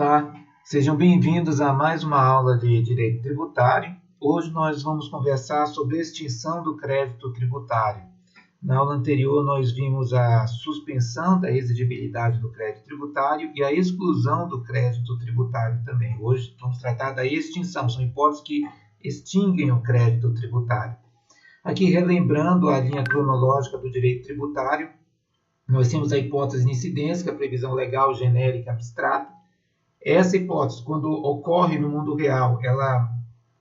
Olá, sejam bem-vindos a mais uma aula de Direito Tributário. Hoje nós vamos conversar sobre a extinção do crédito tributário. Na aula anterior nós vimos a suspensão da exigibilidade do crédito tributário e a exclusão do crédito tributário também. Hoje vamos tratar da extinção, são hipóteses que extinguem o crédito tributário. Aqui, relembrando a linha cronológica do direito tributário, nós temos a hipótese de incidência, que é a previsão legal genérica abstrata. Essa hipótese, quando ocorre no mundo real, ela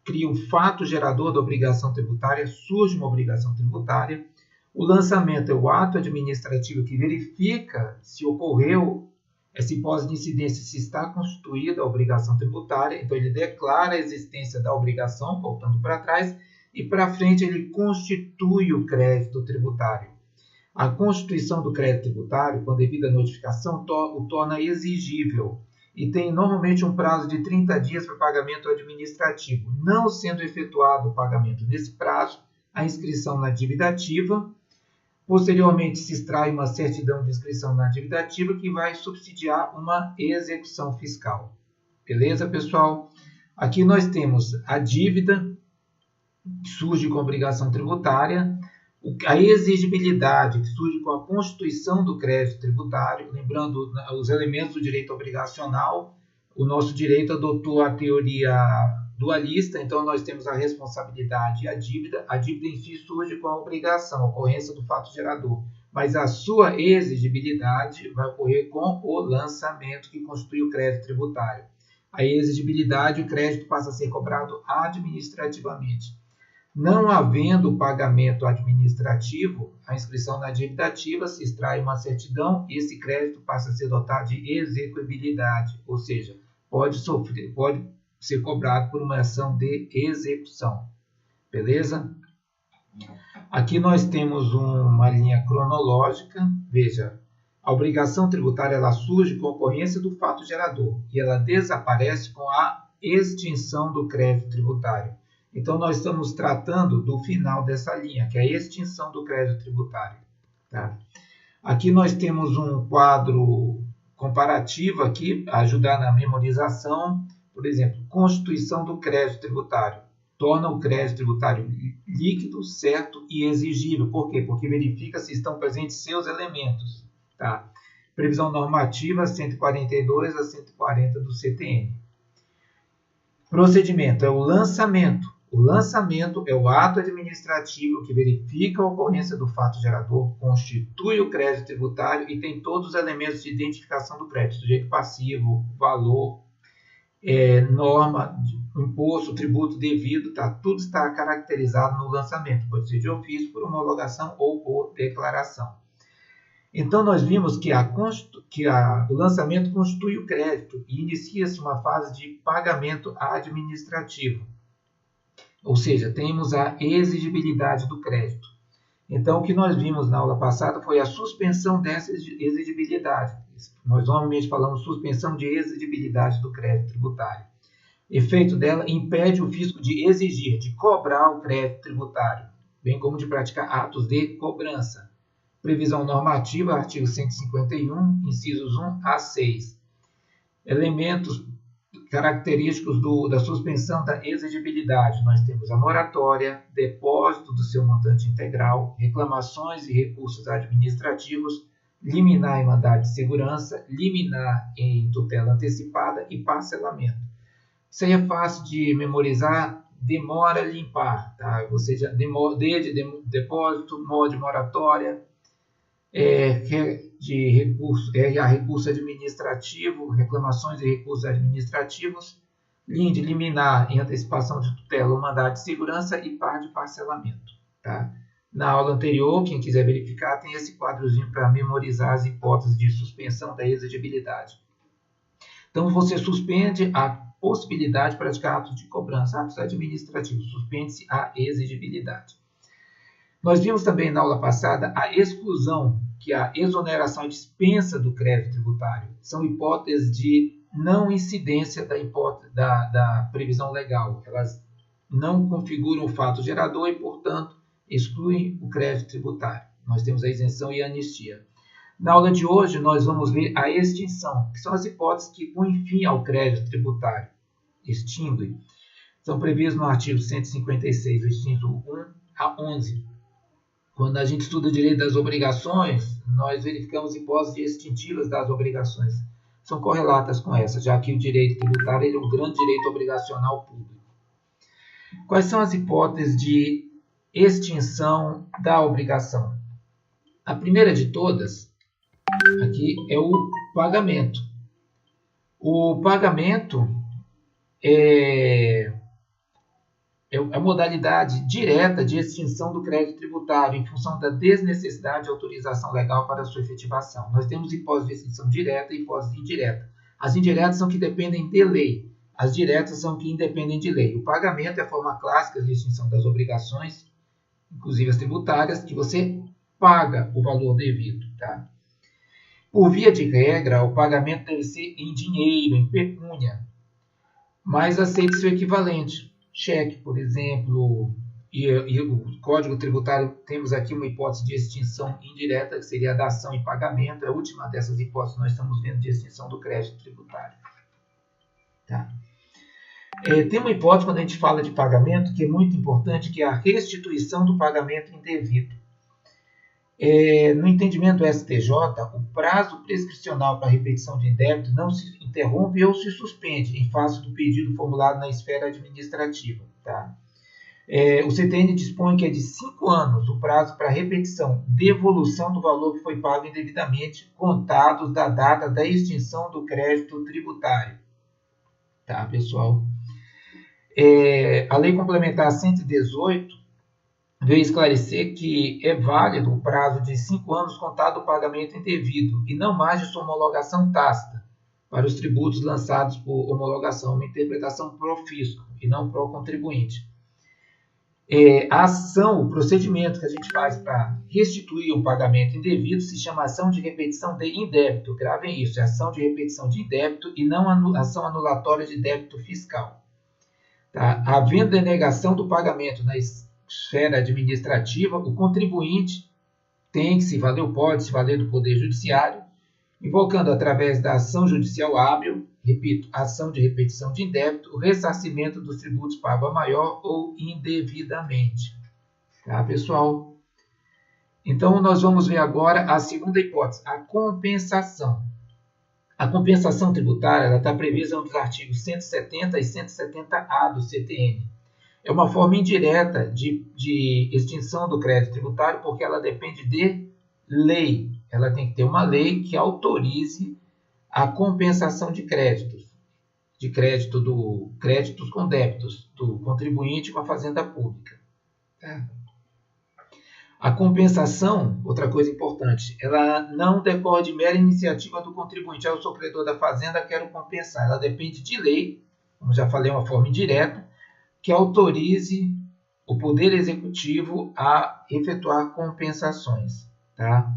cria um fato gerador da obrigação tributária, surge uma obrigação tributária. O lançamento é o ato administrativo que verifica se ocorreu essa hipótese de incidência, se está constituída a obrigação tributária. Então, ele declara a existência da obrigação, voltando para trás, e para frente ele constitui o crédito tributário. A constituição do crédito tributário, com a devida notificação, o torna exigível e tem normalmente um prazo de 30 dias para pagamento administrativo. Não sendo efetuado o pagamento nesse prazo, a inscrição na dívida ativa. Posteriormente, se extrai uma certidão de inscrição na dívida ativa que vai subsidiar uma execução fiscal. Beleza, pessoal? Aqui nós temos a dívida, que surge com a obrigação tributária, a exigibilidade, que surge com a constituição do crédito tributário. Lembrando os elementos do direito obrigacional, o nosso direito adotou a teoria dualista, então nós temos a responsabilidade e a dívida. A dívida em si surge com a obrigação, a ocorrência do fato gerador, mas a sua exigibilidade vai ocorrer com o lançamento, que constitui o crédito tributário. A exigibilidade, o crédito passa a ser cobrado administrativamente. Não havendo pagamento administrativo, a inscrição na dívida ativa, se extrai uma certidão, esse crédito passa a ser dotado de execuibilidade, ou seja, pode ser cobrado por uma ação de execução. Beleza? Aqui nós temos uma linha cronológica. Veja, a obrigação tributária ela surge com a ocorrência do fato gerador e ela desaparece com a extinção do crédito tributário. Então, nós estamos tratando do final dessa linha, que é a extinção do crédito tributário. Tá? Aqui nós temos um quadro comparativo aqui, a ajudar na memorização. Por exemplo, constituição do crédito tributário. Torna o crédito tributário líquido, certo e exigível. Por quê? Porque verifica se estão presentes seus elementos. Tá? Previsão normativa 142 a 140 do CTN. Procedimento é o lançamento. O lançamento é o ato administrativo que verifica a ocorrência do fato gerador, constitui o crédito tributário e tem todos os elementos de identificação do crédito, sujeito passivo, valor, norma, imposto, tributo devido, tá? Tudo está caracterizado no lançamento, pode ser de ofício, por homologação ou por declaração. Então, nós vimos que o lançamento constitui o crédito e inicia-se uma fase de pagamento administrativo. Ou seja, temos a exigibilidade do crédito. Então, o que nós vimos na aula passada foi a suspensão dessa exigibilidade. Nós normalmente falamos suspensão de exigibilidade do crédito tributário. Efeito dela impede o fisco de exigir, de cobrar o crédito tributário, bem como de praticar atos de cobrança. Previsão normativa, artigo 151, incisos 1 a 6. Elementos característicos da suspensão da exigibilidade. Nós temos a moratória, depósito do seu montante integral, reclamações e recursos administrativos, liminar em mandado de segurança, liminar em tutela antecipada e parcelamento. Isso aí é fácil de memorizar, demora a limpar, tá? Ou seja, depósito, de moratória, recurso administrativo, reclamações e recursos administrativos, linha de liminar em antecipação de tutela ou mandado de segurança e par de parcelamento. Tá? Na aula anterior, quem quiser verificar, tem esse quadrozinho para memorizar as hipóteses de suspensão da exigibilidade. Então, você suspende a possibilidade de praticar atos de cobrança, atos administrativos, suspende-se a exigibilidade. Nós vimos também na aula passada a exclusão, que é a exoneração e dispensa do crédito tributário. São hipóteses de não incidência da previsão legal. Elas não configuram o fato gerador e, portanto, excluem o crédito tributário. Nós temos a isenção e a anistia. Na aula de hoje, nós vamos ver a extinção, que são as hipóteses que põem fim ao crédito tributário. Extingue. São previstas no artigo 156, o inciso 1 a 11. Quando a gente estuda o direito das obrigações, nós verificamos hipóteses extintivas das obrigações. São correlatas com essa, já que o direito tributário é um grande direito obrigacional público. Quais são as hipóteses de extinção da obrigação? A primeira de todas, aqui, é o pagamento. O pagamento é a modalidade direta de extinção do crédito tributário em função da desnecessidade de autorização legal para sua efetivação. Nós temos hipótese de extinção direta e hipótese indireta. As indiretas são que dependem de lei. As diretas são que independem de lei. O pagamento é a forma clássica de extinção das obrigações, inclusive as tributárias, que você paga o valor devido. Tá? Por via de regra, o pagamento deve ser em dinheiro, em pecúnia, mas aceita seu equivalente. Cheque, por exemplo, e o Código Tributário, temos aqui uma hipótese de extinção indireta, que seria a dação e pagamento. É a última dessas hipóteses nós estamos vendo de extinção do crédito tributário. Tá? Tem uma hipótese, quando a gente fala de pagamento, que é muito importante, que é a restituição do pagamento indevido. No entendimento do STJ, o prazo prescricional para repetição de débito não se interrompe ou se suspende em face do pedido formulado na esfera administrativa. Tá? O CTN dispõe que é de 5 anos o prazo para repetição, devolução do valor que foi pago indevidamente, contados da data da extinção do crédito tributário. Tá, pessoal? A Lei Complementar 118 veio esclarecer que é válido o prazo de 5 anos contado o pagamento indevido e não mais de sua homologação tácita para os tributos lançados por homologação, uma interpretação pro fisco e não pro contribuinte. A ação, o procedimento que a gente faz para restituir um pagamento indevido se chama ação de repetição de indébito. Gravem isso, é ação de repetição de indébito e não ação anulatória de débito fiscal. Tá? Havendo denegação do pagamento na esfera administrativa, o contribuinte tem que se valer, pode se valer do Poder Judiciário, invocando através da ação judicial hábil, repito, ação de repetição de indébito, o ressarcimento dos tributos pagos a maior ou indevidamente. Tá, pessoal? Então, nós vamos ver agora a segunda hipótese, a compensação. A compensação tributária está prevista nos artigos 170 e 170A do CTN. É uma forma indireta de extinção do crédito tributário porque ela depende de lei. Ela tem que ter uma lei que autorize a compensação de créditos com débitos do contribuinte com a fazenda pública. A compensação, outra coisa importante, ela não decorre de mera iniciativa do contribuinte. Eu sou credor da fazenda, quero compensar. Ela depende de lei, como já falei, uma forma indireta, que autorize o Poder Executivo a efetuar compensações. Tá?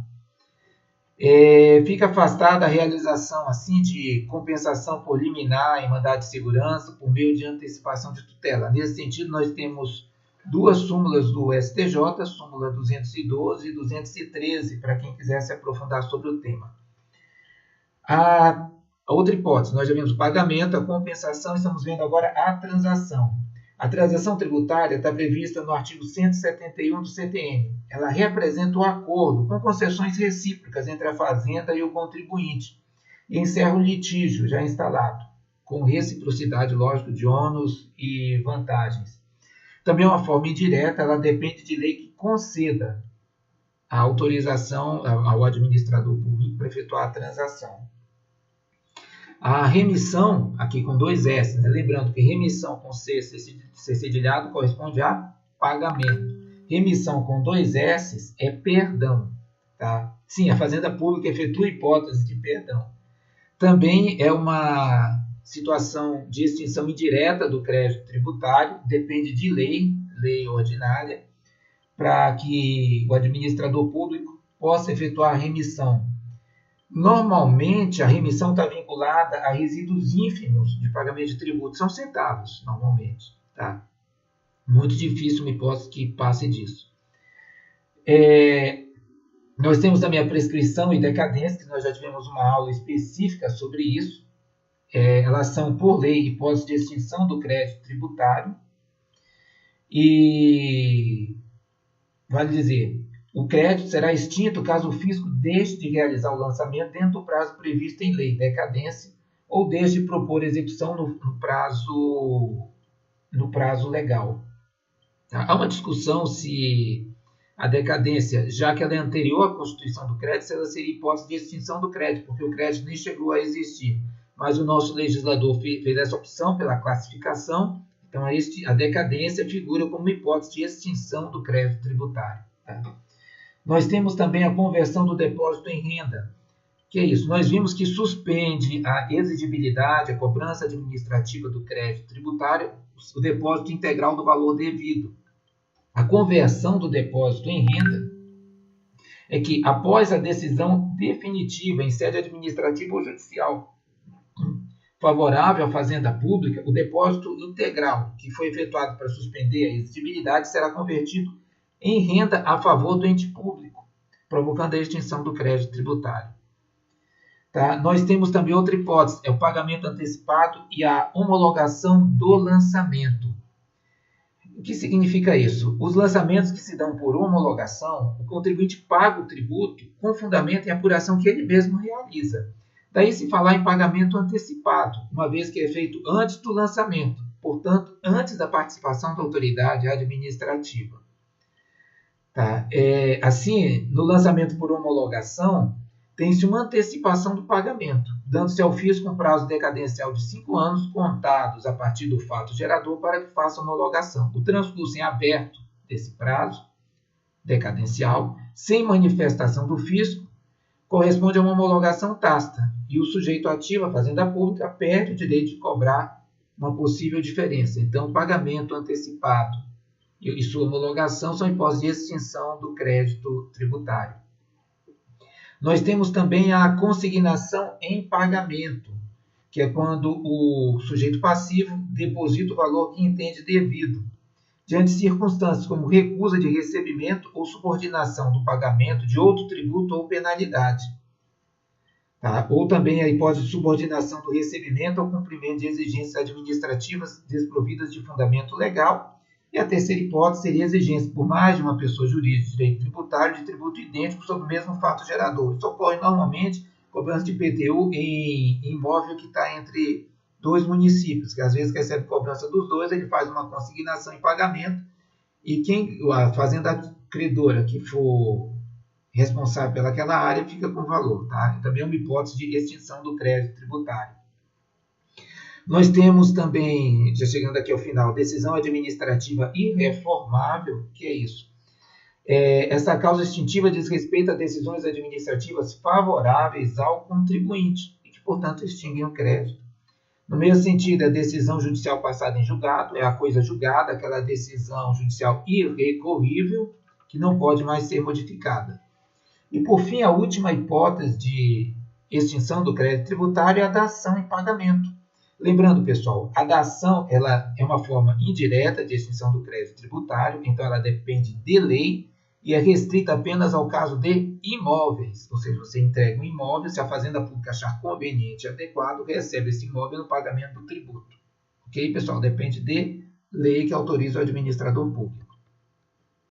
Fica afastada a realização assim, de compensação por liminar em mandado de segurança por meio de antecipação de tutela. Nesse sentido, nós temos duas súmulas do STJ, súmula 212 e 213, para quem quiser se aprofundar sobre o tema. A outra hipótese, nós já vimos o pagamento, a compensação, estamos vendo agora a transação. A transação tributária está prevista no artigo 171 do CTN. Ela representa o acordo com concessões recíprocas entre a fazenda e o contribuinte e encerra o litígio já instalado, com reciprocidade, lógico, de ônus e vantagens. Também é uma forma indireta, ela depende de lei que conceda a autorização ao administrador público para efetuar a transação. A remissão, aqui com 2 S, né? Lembrando que remissão com C cedilhado corresponde a pagamento. Remissão com 2 S é perdão. Tá? Sim, a Fazenda Pública efetua hipótese de perdão. Também é uma situação de extinção indireta do crédito tributário, depende de lei ordinária, para que o administrador público possa efetuar a remissão. Normalmente, a remissão está vinculada a resíduos ínfimos de pagamento de tributo, são centavos, normalmente. Tá? Muito difícil uma hipótese que passe disso. Nós temos também a prescrição e decadência, que nós já tivemos uma aula específica sobre isso. Elas são, por lei, hipóteses de extinção do crédito tributário. E, vale dizer, o crédito será extinto caso o fisco deixe de realizar o lançamento dentro do prazo previsto em lei, decadência, ou deixe de propor execução no prazo legal. Há uma discussão se a decadência, já que ela é anterior à constituição do crédito, se ela seria hipótese de extinção do crédito, porque o crédito nem chegou a existir. Mas o nosso legislador fez essa opção pela classificação, então a decadência figura como hipótese de extinção do crédito tributário. Tá? Nós temos também a conversão do depósito em renda. Que é isso? Nós vimos que suspende a exigibilidade, a cobrança administrativa do crédito tributário, o depósito integral do valor devido. A conversão do depósito em renda é que, após a decisão definitiva em sede administrativa ou judicial favorável à fazenda pública, o depósito integral que foi efetuado para suspender a exigibilidade será convertido em renda a favor do ente público, provocando a extinção do crédito tributário. Tá? Nós temos também outra hipótese, é o pagamento antecipado e a homologação do lançamento. O que significa isso? Os lançamentos que se dão por homologação, o contribuinte paga o tributo com fundamento em apuração que ele mesmo realiza. Daí se falar em pagamento antecipado, uma vez que é feito antes do lançamento, portanto, antes da participação da autoridade administrativa. Tá? Assim, no lançamento por homologação, tem-se uma antecipação do pagamento, dando-se ao fisco um prazo decadencial de 5 anos contados a partir do fato gerador para que faça a homologação. O transcurso em aberto desse prazo decadencial, sem manifestação do fisco, corresponde a uma homologação tácita e o sujeito ativo, a fazenda pública, perde o direito de cobrar uma possível diferença. Então, o pagamento antecipado e sua homologação são hipóteses de extinção do crédito tributário. Nós temos também a consignação em pagamento, que é quando o sujeito passivo deposita o valor que entende devido, diante de circunstâncias como recusa de recebimento ou subordinação do pagamento de outro tributo ou penalidade. Tá? Ou também a hipótese de subordinação do recebimento ao cumprimento de exigências administrativas desprovidas de fundamento legal. E a terceira hipótese seria a exigência por mais de uma pessoa jurídica de direito tributário de tributo idêntico sobre o mesmo fato gerador. Isso ocorre normalmente cobrança de IPTU em imóvel que está entre dois municípios, que às vezes recebe cobrança dos dois, ele faz uma consignação em pagamento e a fazenda credora que for responsável pelaquela área fica com o valor. Tá? Também é uma hipótese de extinção do crédito tributário. Nós temos também, já chegando aqui ao final, decisão administrativa irreformável, que é isso? Essa causa extintiva diz respeito a decisões administrativas favoráveis ao contribuinte e que, portanto, extinguem o crédito. No mesmo sentido, a decisão judicial passada em julgado é a coisa julgada, aquela decisão judicial irrecorrível que não pode mais ser modificada. E, por fim, a última hipótese de extinção do crédito tributário é a dação em pagamento. Lembrando, pessoal, a dação ela é uma forma indireta de extinção do crédito tributário, então ela depende de lei e é restrita apenas ao caso de imóveis. Ou seja, você entrega um imóvel, se a fazenda pública achar conveniente e adequado, recebe esse imóvel no pagamento do tributo. Ok, pessoal? Depende de lei que autoriza o administrador público.